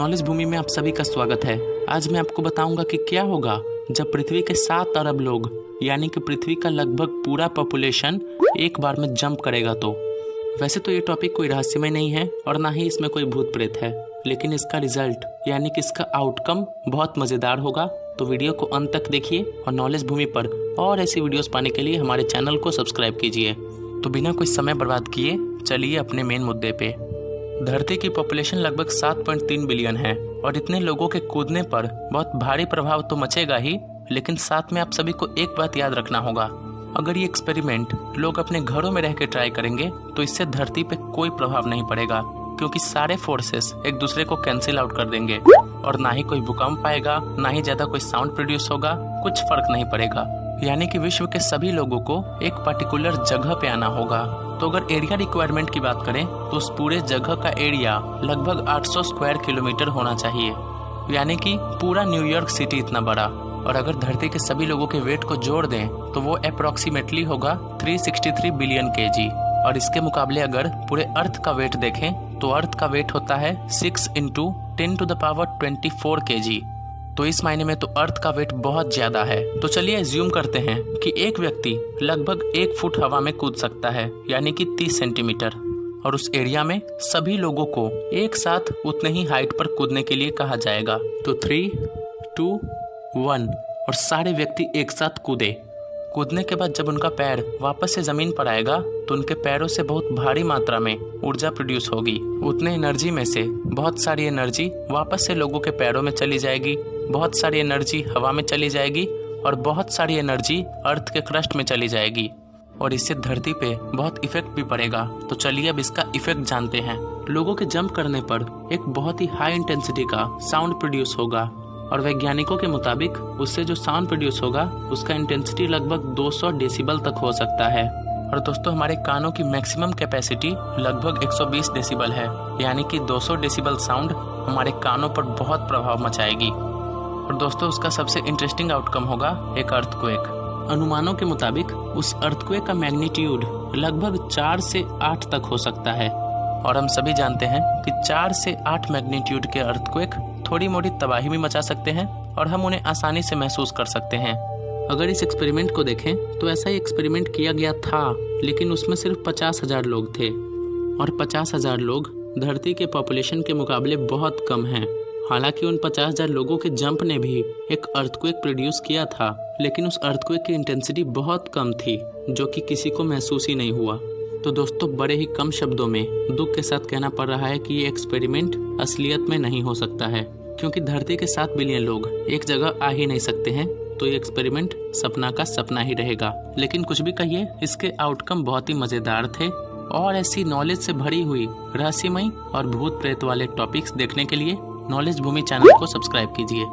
Knowledge भूमि में आप सभी का स्वागत है। आज मैं आपको बताऊंगा कि क्या होगा जब पृथ्वी के 7 अरब लोग यानी कि पृथ्वी का लगभग पूरा पॉपुलेशन एक बार में जंप करेगा। तो वैसे तो ये टॉपिक कोई रहस्यमय नहीं है और ना ही इसमें कोई भूत प्रेत है, लेकिन इसका रिजल्ट यानी कि इसका आउटकम बहुत मज़ेदार होगा। तो वीडियो को अंत तक देखिए और नॉलेज भूमि पर और ऐसी वीडियोस पाने के लिए हमारे चैनल को सब्सक्राइब कीजिए। तो बिना कोई समय बर्बाद किए चलिए अपने मेन मुद्दे पे। धरती की पॉपुलेशन लगभग 7.3 बिलियन है और इतने लोगों के कूदने पर बहुत भारी प्रभाव तो मचेगा ही, लेकिन साथ में आप सभी को एक बात याद रखना होगा। अगर ये एक्सपेरिमेंट लोग अपने घरों में रह के ट्राई करेंगे तो इससे धरती पे कोई प्रभाव नहीं पड़ेगा, क्योंकि सारे फोर्सेस एक दूसरे को कैंसिल आउट कर देंगे और ना ही कोई भूकंप आएगा, ना ही ज्यादा कोई साउंड प्रोड्यूस होगा, कुछ फर्क नहीं पड़ेगा। यानी कि विश्व के सभी लोगों को एक पर्टिकुलर जगह पे आना होगा। तो अगर एरिया रिक्वायरमेंट की बात करें तो उस पूरे जगह का एरिया लगभग 800 स्क्वायर किलोमीटर होना चाहिए, यानी कि पूरा न्यूयॉर्क सिटी इतना बड़ा। और अगर धरती के सभी लोगों के वेट को जोड़ दें तो वो अप्रोक्सीमेटली होगा 363 बिलियन केजी। और इसके मुकाबले अगर पूरे अर्थ का वेट देखें तो अर्थ का वेट होता है 6 × 10⁻24 केजी। तो इस मायने में तो अर्थ का वेट बहुत ज्यादा है। तो चलिए एज्यूम करते हैं कि एक व्यक्ति लगभग 1 फुट हवा में कूद सकता है, यानी कि 30 सेंटीमीटर, और उस एरिया में सभी लोगों को एक साथ उतने ही हाइट पर कूदने के लिए कहा जाएगा। तो 3, 2, 1 और सारे व्यक्ति एक साथ कूदे। कूदने के बाद जब उनका पैर वापस से जमीन पर आएगा तो उनके पैरों से बहुत भारी मात्रा में ऊर्जा प्रोड्यूस होगी। उतने एनर्जी में से बहुत सारी एनर्जी वापस से लोगों के पैरों में चली जाएगी, बहुत सारी एनर्जी हवा में चली जाएगी और बहुत सारी एनर्जी अर्थ के क्रस्ट में चली जाएगी, और इससे धरती पे बहुत इफेक्ट भी पड़ेगा। तो चलिए अब इसका इफेक्ट जानते हैं। लोगों के जंप करने पर एक बहुत ही हाई इंटेंसिटी का साउंड प्रोड्यूस होगा और वैज्ञानिकों के मुताबिक उससे जो साउंड प्रोड्यूस होगा उसका इंटेंसिटी लगभग 200 डेसिबल तक हो सकता है। और दोस्तों हमारे कानों की मैक्सिमम कैपेसिटी लगभग 120 डेसिबल है, यानी कि 200 डेसिबल साउंड हमारे कानों पर बहुत प्रभाव मचाएगी। और दोस्तों उसका सबसे इंटरेस्टिंग आउटकम होगा एक अर्थक्वेक। अनुमानों के मुताबिक उस अर्थक्वेक का मैग्नीट्यूड लगभग 4 से 8 तक हो सकता है। और हम सभी जानते हैं कि 4 से 8 मैग्नीट्यूड के अर्थक्वेक थोड़ी मोटी तबाही भी मचा सकते हैं और हम उन्हें आसानी से महसूस कर सकते हैं। अगर इस एक्सपेरिमेंट को देखें तो ऐसा ही एक्सपेरिमेंट किया गया था, लेकिन उसमें सिर्फ 50,000 लोग थे और 50,000 लोग धरती के पॉपुलेशन के मुकाबले बहुत कम हैं। हालांकि उन 50,000 लोगों के जंप ने भी एक अर्थक्वेक प्रोड्यूस किया था, लेकिन उस अर्थक्वेक की इंटेंसिटी बहुत कम थी, जो कि किसी को महसूस ही नहीं हुआ। तो दोस्तों बड़े ही कम शब्दों में दुख के साथ कहना पड़ रहा है कि ये एक्सपेरिमेंट असलियत में नहीं हो सकता है, क्योंकि धरती के 7 बिलियन लोग एक जगह आ ही नहीं सकते हैं। तो ये एक्सपेरिमेंट सपना का सपना ही रहेगा। लेकिन कुछ भी कहिए, इसके आउटकम बहुत ही मजेदार थे। और ऐसी नॉलेज से भरी हुई रहस्यमय और भूत प्रेत वाले टॉपिक्स देखने के लिए नॉलेज भूमि चैनल को सब्सक्राइब कीजिए।